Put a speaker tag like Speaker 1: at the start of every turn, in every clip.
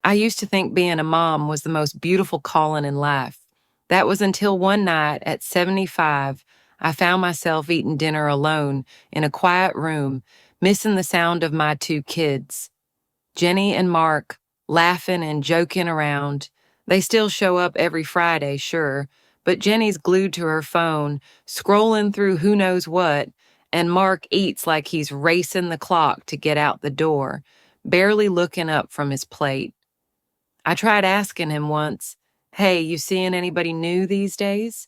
Speaker 1: I used to think being a mom was the most beautiful calling in life. That was until one night at 75, I found myself eating dinner alone in a quiet room, missing the sound of my two kids, Jenny and Mark, laughing and joking around. They still show up every Friday, sure, but Jenny's glued to her phone, scrolling through who knows what, and Mark eats like he's racing the clock to get out the door, barely looking up from his plate. I tried asking him once, "Hey, you seeing anybody new these days?"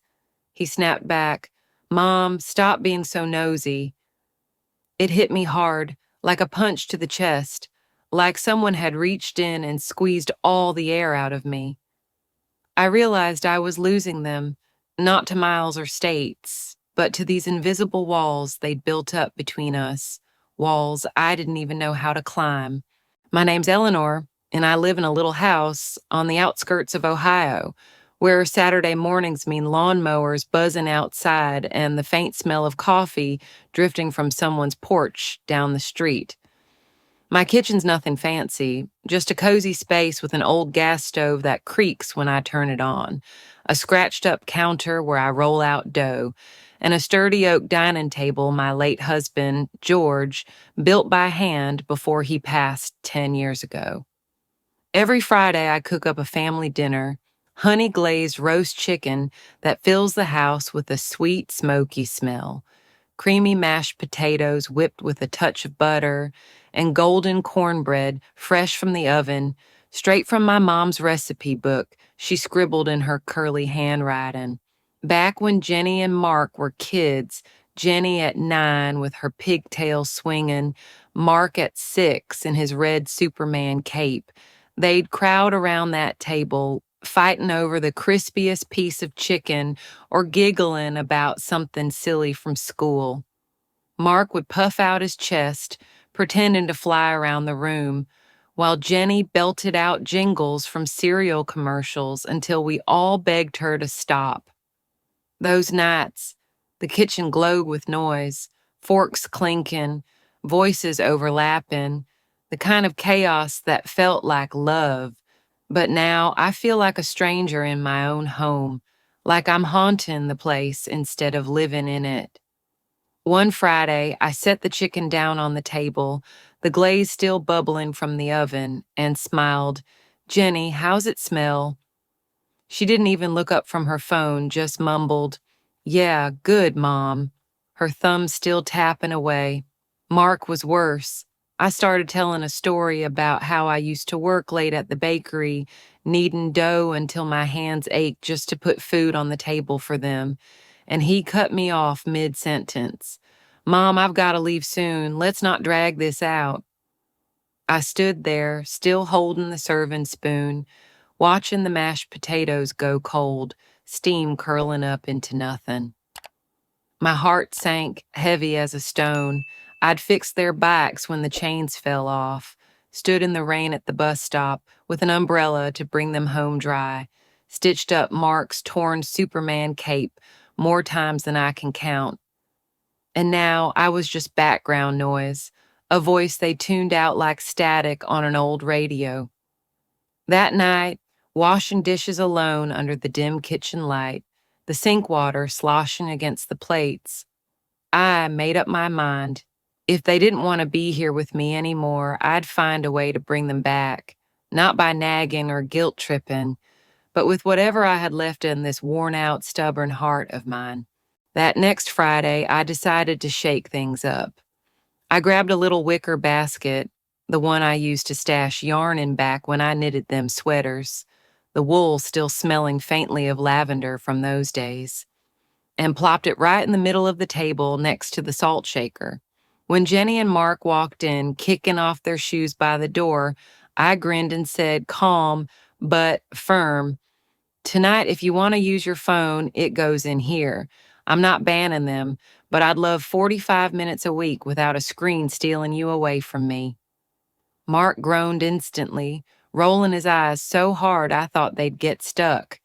Speaker 1: He snapped back, "Mom, stop being so nosy." It hit me hard, like a punch to the chest, like someone had reached in and squeezed all the air out of me. I realized I was losing them, not to miles or states, but to these invisible walls they'd built up between us, walls I didn't even know how to climb. My name's Eleanor, and I live in a little house on the outskirts of Ohio, where Saturday mornings mean lawnmowers buzzing outside and the faint smell of coffee drifting from someone's porch down the street. My kitchen's nothing fancy, just a cozy space with an old gas stove that creaks when I turn it on, a scratched up counter where I roll out dough, and a sturdy oak dining table my late husband, George, built by hand before he passed 10 years ago. Every Friday, I cook up a family dinner, honey glazed roast chicken that fills the house with a sweet, smoky smell, creamy mashed potatoes whipped with a touch of butter, and golden cornbread fresh from the oven, straight from my mom's recipe book she scribbled in her curly handwriting. Back when Jenny and Mark were kids, Jenny at 9 with her pigtails swinging, Mark at 6 in his red Superman cape, they'd crowd around that table, fighting over the crispiest piece of chicken or giggling about something silly from school. Mark would puff out his chest, pretending to fly around the room, while Jenny belted out jingles from cereal commercials until we all begged her to stop. Those nights, the kitchen glowed with noise, forks clinking, voices overlapping, the kind of chaos that felt like love. But now I feel like a stranger in my own home, like I'm haunting the place instead of living in it. One Friday, I set the chicken down on the table, the glaze still bubbling from the oven, and smiled, "Jenny, how's it smell?" She didn't even look up from her phone, just mumbled, "Yeah, good, Mom," her thumb still tapping away. Mark was worse. I started telling a story about how I used to work late at the bakery, kneading dough until my hands ached just to put food on the table for them, and he cut me off mid-sentence. "Mom, I've got to leave soon. Let's not drag this out." I stood there, still holding the serving spoon, watching the mashed potatoes go cold, steam curling up into nothing. My heart sank heavy as a stone. I'd fixed their bikes when the chains fell off, stood in the rain at the bus stop with an umbrella to bring them home dry, stitched up Mark's torn Superman cape more times than I can count. And now I was just background noise, a voice they tuned out like static on an old radio. That night, washing dishes alone under the dim kitchen light, the sink water sloshing against the plates, I made up my mind. If they didn't want to be here with me anymore, I'd find a way to bring them back, not by nagging or guilt tripping, but with whatever I had left in this worn out, stubborn heart of mine. That next Friday, I decided to shake things up. I grabbed a little wicker basket, the one I used to stash yarn in back when I knitted them sweaters, the wool still smelling faintly of lavender from those days, and plopped it right in the middle of the table next to the salt shaker. When Jenny and Mark walked in, kicking off their shoes by the door, I grinned and said, calm but firm, "Tonight, if you want to use your phone, it goes in here. I'm not banning them, but I'd love 45 minutes a week without a screen stealing you away from me." Mark groaned instantly, rolling his eyes so hard I thought they'd get stuck.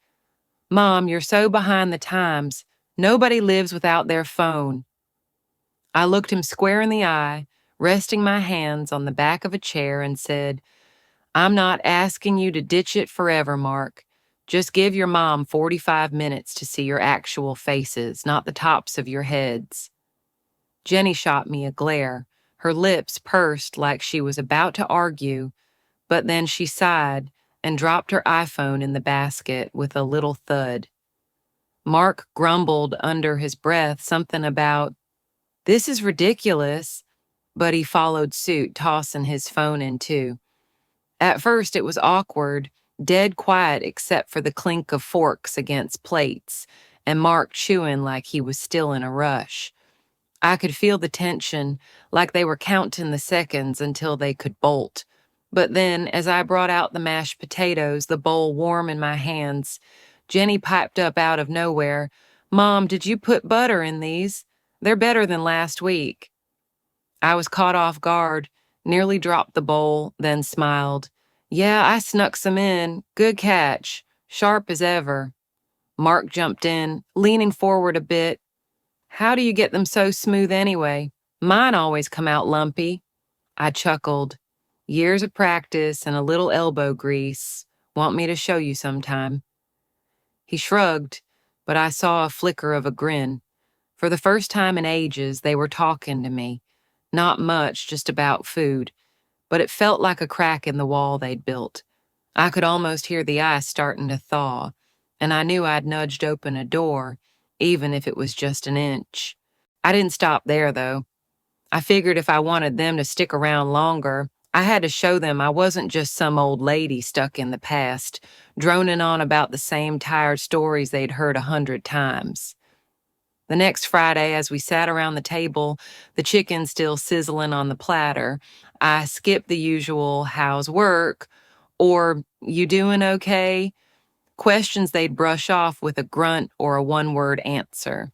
Speaker 1: "Mom, you're so behind the times. Nobody lives without their phone." I looked him square in the eye, resting my hands on the back of a chair and said, I'm not asking you to ditch it forever, Mark. Just give your mom 45 minutes to see your actual faces, not the tops of your heads. Jenny shot me a glare, her lips pursed like she was about to argue, but then she sighed and dropped her iPhone in the basket with a little thud. Mark grumbled under his breath something about, "This is ridiculous," but he followed suit, tossing his phone in too. At first, it was awkward, dead quiet except for the clink of forks against plates, and Mark chewing like he was still in a rush. I could feel the tension, like they were counting the seconds until they could bolt. But then, as I brought out the mashed potatoes, the bowl warm in my hands, Jenny piped up out of nowhere, "Mom, did you put butter in these? They're better than last week." I was caught off guard, nearly dropped the bowl, then smiled. "Yeah, I snuck some in. Good catch. Sharp as ever." Mark jumped in, leaning forward a bit. "How do you get them so smooth anyway? Mine always come out lumpy." I chuckled. "Years of practice and a little elbow grease. Want me to show you sometime?" He shrugged, but I saw a flicker of a grin. For the first time in ages, they were talking to me. Not much, just about food, but it felt like a crack in the wall they'd built. I could almost hear the ice starting to thaw, and I knew I'd nudged open a door, even if it was just an inch. I didn't stop there, though. I figured if I wanted them to stick around longer, I had to show them I wasn't just some old lady stuck in the past, droning on about the same tired stories they'd heard 100 times. The next Friday, as we sat around the table, the chicken still sizzling on the platter, I skipped the usual, "How's work?" or "You doing okay?" questions they'd brush off with a grunt or a one-word answer.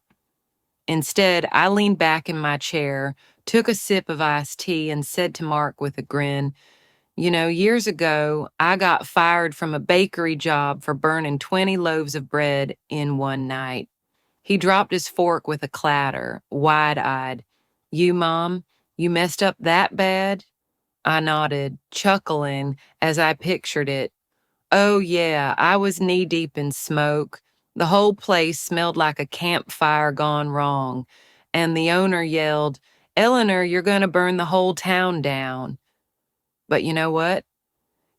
Speaker 1: Instead, I leaned back in my chair, took a sip of iced tea, and said to Mark with a grin, "You know, years ago, I got fired from a bakery job for burning 20 loaves of bread in one night." He dropped his fork with a clatter, wide-eyed. "You, Mom? You messed up that bad?" I nodded, chuckling as I pictured it. "Oh, yeah, I was knee-deep in smoke. The whole place smelled like a campfire gone wrong. And the owner yelled, 'Eleanor, you're gonna burn the whole town down.' But you know what?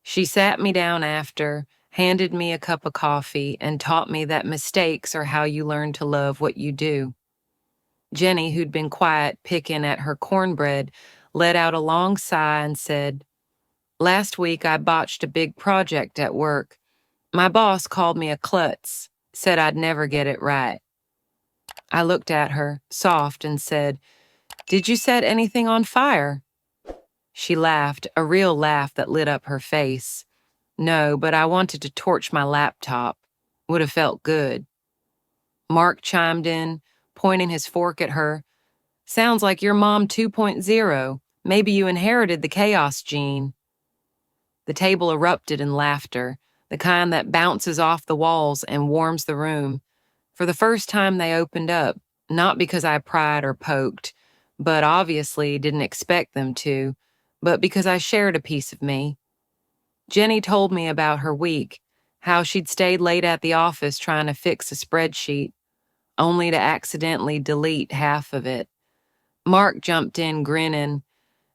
Speaker 1: She sat me down after, handed me a cup of coffee, and taught me that mistakes are how you learn to love what you do." Jenny, who'd been quiet picking at her cornbread, let out a long sigh and said, "Last week I botched a big project at work. My boss called me a klutz, said I'd never get it right." I looked at her, soft, and said, "Did you set anything on fire?" She laughed, a real laugh that lit up her face. "No, but I wanted to torch my laptop. Would have felt good." Mark chimed in, pointing his fork at her. "Sounds like your mom 2.0. Maybe you inherited the chaos gene." The table erupted in laughter, the kind that bounces off the walls and warms the room. For the first time, they opened up, not because I pried or poked, but obviously didn't expect them to, but because I shared a piece of me. Jenny told me about her week, how she'd stayed late at the office trying to fix a spreadsheet, only to accidentally delete half of it. Mark jumped in, grinning.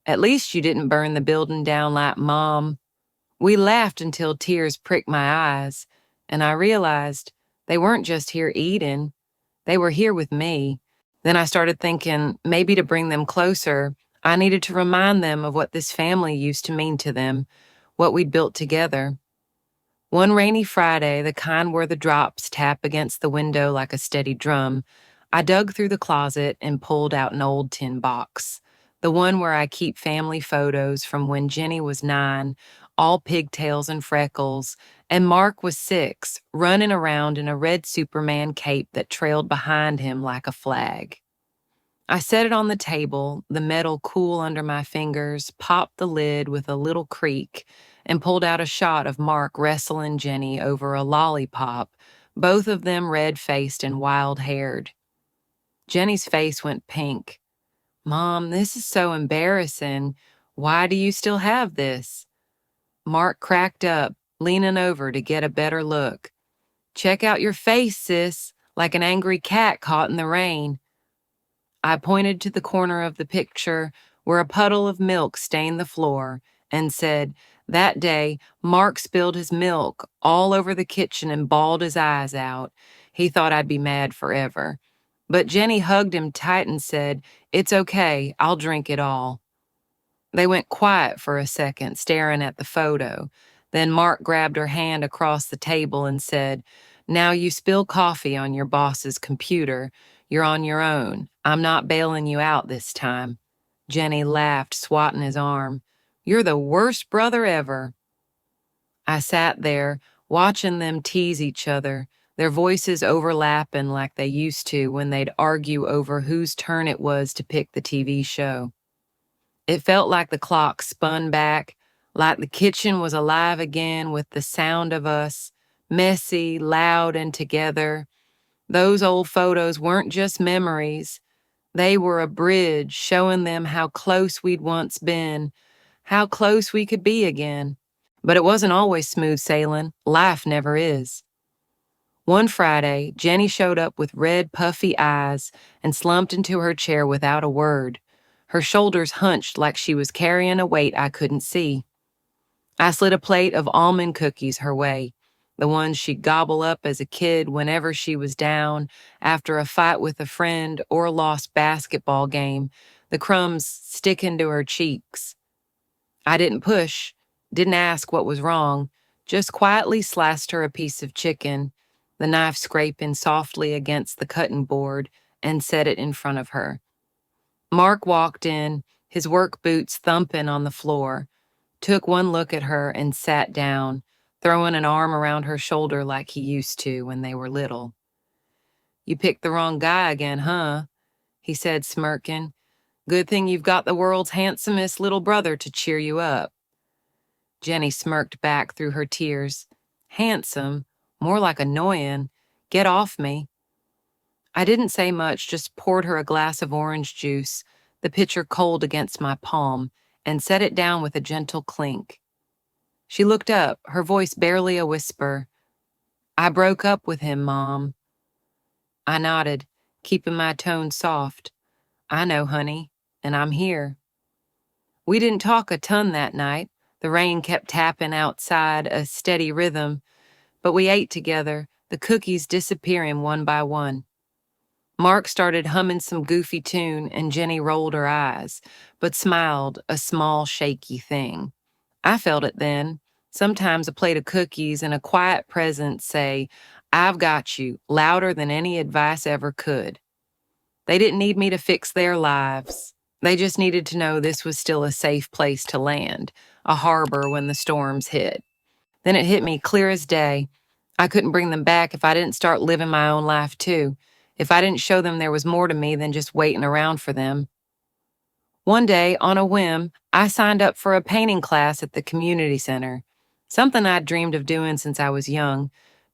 Speaker 1: "At least you didn't burn the building down like Mom." We laughed until tears pricked my eyes, and I realized they weren't just here eating, they were here with me. Then I started thinking maybe to bring them closer, I needed to remind them of what this family used to mean to them, what we'd built together. One rainy Friday, the kind where the drops tap against the window like a steady drum, I dug through the closet and pulled out an old tin box, the one where I keep family photos from when Jenny was 9, all pigtails and freckles, and Mark was 6, running around in a red Superman cape that trailed behind him like a flag. I set it on the table, the metal cool under my fingers, popped the lid with a little creak, and pulled out a shot of Mark wrestling Jenny over a lollipop, both of them red-faced and wild-haired. Jenny's face went pink. "Mom, this is so embarrassing. Why do you still have this?" Mark cracked up, leaning over to get a better look. Check out your face, sis, like an angry cat caught in the rain. I pointed to the corner of the picture where a puddle of milk stained the floor and said, that day, Mark spilled his milk all over the kitchen and bawled his eyes out. He thought I'd be mad forever. But Jenny hugged him tight and said, it's okay, I'll drink it all. They went quiet for a second, staring at the photo. Then Mark grabbed her hand across the table and said, now you spill coffee on your boss's computer. You're on your own. I'm not bailing you out this time. Jenny laughed, swatting his arm. You're the worst brother ever. I sat there, watching them tease each other, their voices overlapping like they used to when they'd argue over whose turn it was to pick the TV show. It felt like the clock spun back, like the kitchen was alive again with the sound of us, messy, loud, and together. Those old photos weren't just memories. They were a bridge showing them how close we'd once been, how close we could be again. But it wasn't always smooth sailing. Life never is. One Friday, Jenny showed up with red, puffy eyes and slumped into her chair without a word. Her shoulders hunched like she was carrying a weight I couldn't see. I slid a plate of almond cookies her way, the ones she'd gobble up as a kid whenever she was down after a fight with a friend or a lost basketball game, the crumbs sticking to her cheeks. I didn't push, didn't ask what was wrong, just quietly sliced her a piece of chicken, the knife scraping softly against the cutting board, and set it in front of her. Mark walked in, his work boots thumping on the floor, took one look at her and sat down, throwing an arm around her shoulder like he used to when they were little. You picked the wrong guy again, huh? He said, smirking. Good thing you've got the world's handsomest little brother to cheer you up. Jenny smirked back through her tears. Handsome? More like annoying. Get off me. I didn't say much, just poured her a glass of orange juice, the pitcher cold against my palm, and set it down with a gentle clink. She looked up, her voice barely a whisper. I broke up with him, Mom. I nodded, keeping my tone soft. I know, honey, and I'm here. We didn't talk a ton that night. The rain kept tapping outside, a steady rhythm, but we ate together, the cookies disappearing one by one. Mark started humming some goofy tune, and Jenny rolled her eyes, but smiled, a small, shaky thing. I felt it then. Sometimes a plate of cookies and a quiet presence say, I've got you, louder than any advice ever could. They didn't need me to fix their lives. They just needed to know this was still a safe place to land, a harbor when the storms hit. Then it hit me clear as day. I couldn't bring them back if I didn't start living my own life too, if I didn't show them there was more to me than just waiting around for them. One day, on a whim, I signed up for a painting class at the community center, something I'd dreamed of doing since I was young,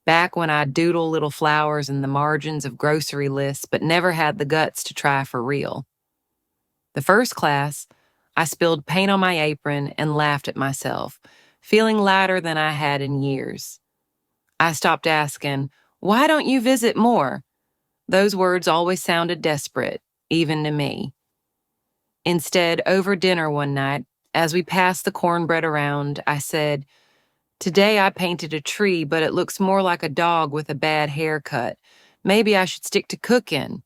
Speaker 1: back when I'd doodle little flowers in the margins of grocery lists but never had the guts to try for real. The first class, I spilled paint on my apron and laughed at myself, feeling lighter than I had in years. I stopped asking, why don't you visit more? Those words always sounded desperate, even to me. Instead, over dinner one night, as we passed the cornbread around, I said, today I painted a tree, but it looks more like a dog with a bad haircut. Maybe I should stick to cooking.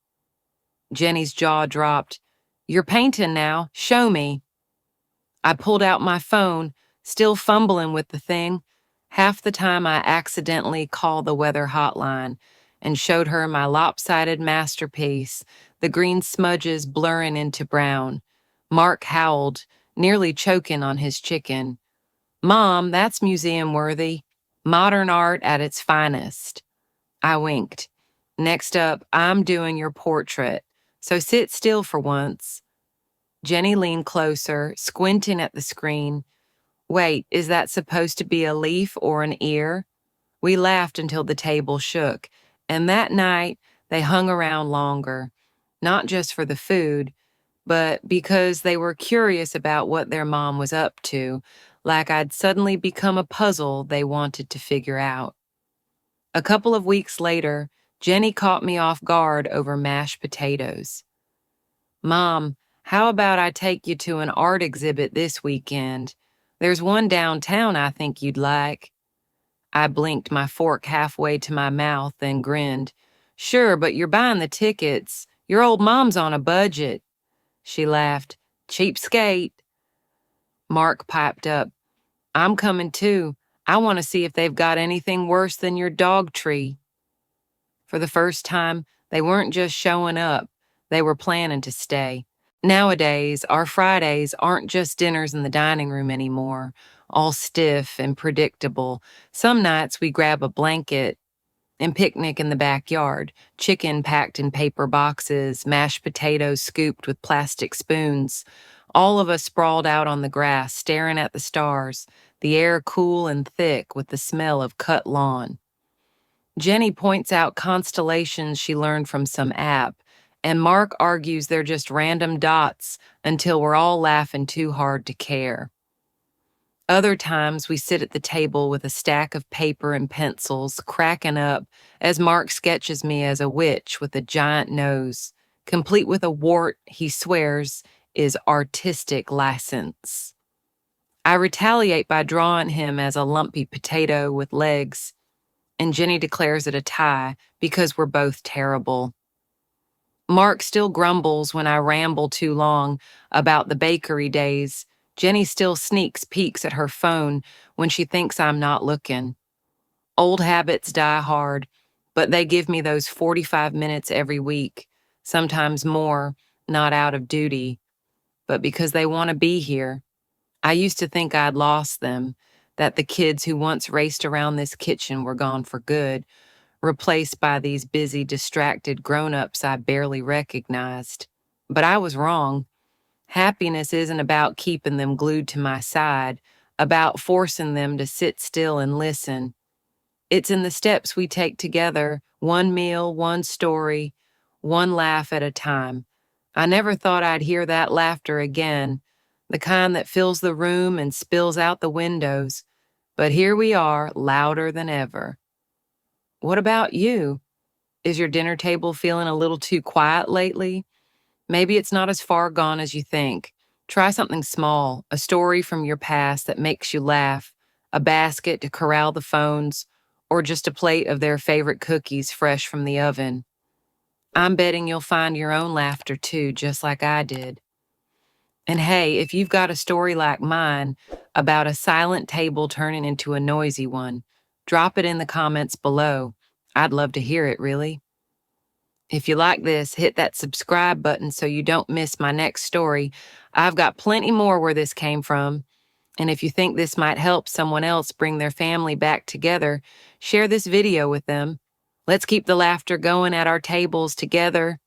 Speaker 1: Jenny's jaw dropped. You're painting now. Show me. I pulled out my phone, still fumbling with the thing. Half the time I accidentally called the weather hotline and showed her my lopsided masterpiece, the green smudges blurring into brown. Mark howled, nearly choking on his chicken. Mom, that's museum-worthy. Modern art at its finest. I winked. Next up, I'm doing your portrait, so sit still for once. Jenny leaned closer, squinting at the screen. Wait, is that supposed to be a leaf or an ear? We laughed until the table shook, and that night they hung around longer, not just for the food, but because they were curious about what their mom was up to, like I'd suddenly become a puzzle they wanted to figure out. A couple of weeks later, Jenny caught me off guard over mashed potatoes. Mom, how about I take you to an art exhibit this weekend? There's one downtown I think you'd like. I blinked my fork halfway to my mouth, then grinned. Sure, but you're buying the tickets. Your old mom's on a budget. She laughed. Cheapskate. Mark piped up. I'm coming too. I want to see if they've got anything worse than your dog tree. For the first time, they weren't just showing up, they were planning to stay. Nowadays, our Fridays aren't just dinners in the dining room anymore, all stiff and predictable. Some nights we grab a blanket and picnic in the backyard, chicken packed in paper boxes, mashed potatoes scooped with plastic spoons. All of us sprawled out on the grass, staring at the stars, the air cool and thick with the smell of cut lawn. Jenny points out constellations she learned from some app, and Mark argues they're just random dots until we're all laughing too hard to care. Other times we sit at the table with a stack of paper and pencils, cracking up as Mark sketches me as a witch with a giant nose, complete with a wart he swears is artistic license. I retaliate by drawing him as a lumpy potato with legs, and Jenny declares it a tie because we're both terrible. Mark still grumbles when I ramble too long about the bakery days. Jenny still sneaks peeks at her phone when she thinks I'm not looking. Old habits die hard, but they give me those 45 minutes every week, sometimes more, not out of duty, but because they want to be here. I used to think I'd lost them, that the kids who once raced around this kitchen were gone for good, replaced by these busy, distracted grown-ups I barely recognized. But I was wrong. Happiness isn't about keeping them glued to my side, about forcing them to sit still and listen. It's in the steps we take together, one meal, one story, one laugh at a time. I never thought I'd hear that laughter again, the kind that fills the room and spills out the windows. But here we are, louder than ever. What about you? Is your dinner table feeling a little too quiet lately? Maybe it's not as far gone as you think. Try something small, a story from your past that makes you laugh, a basket to corral the phones, or just a plate of their favorite cookies fresh from the oven. I'm betting you'll find your own laughter too, just like I did. And hey, if you've got a story like mine about a silent table turning into a noisy one, drop it in the comments below. I'd love to hear it, really. If you like this, hit that subscribe button so you don't miss my next story. I've got plenty more where this came from. And if you think this might help someone else bring their family back together, share this video with them. Let's keep the laughter going at our tables together.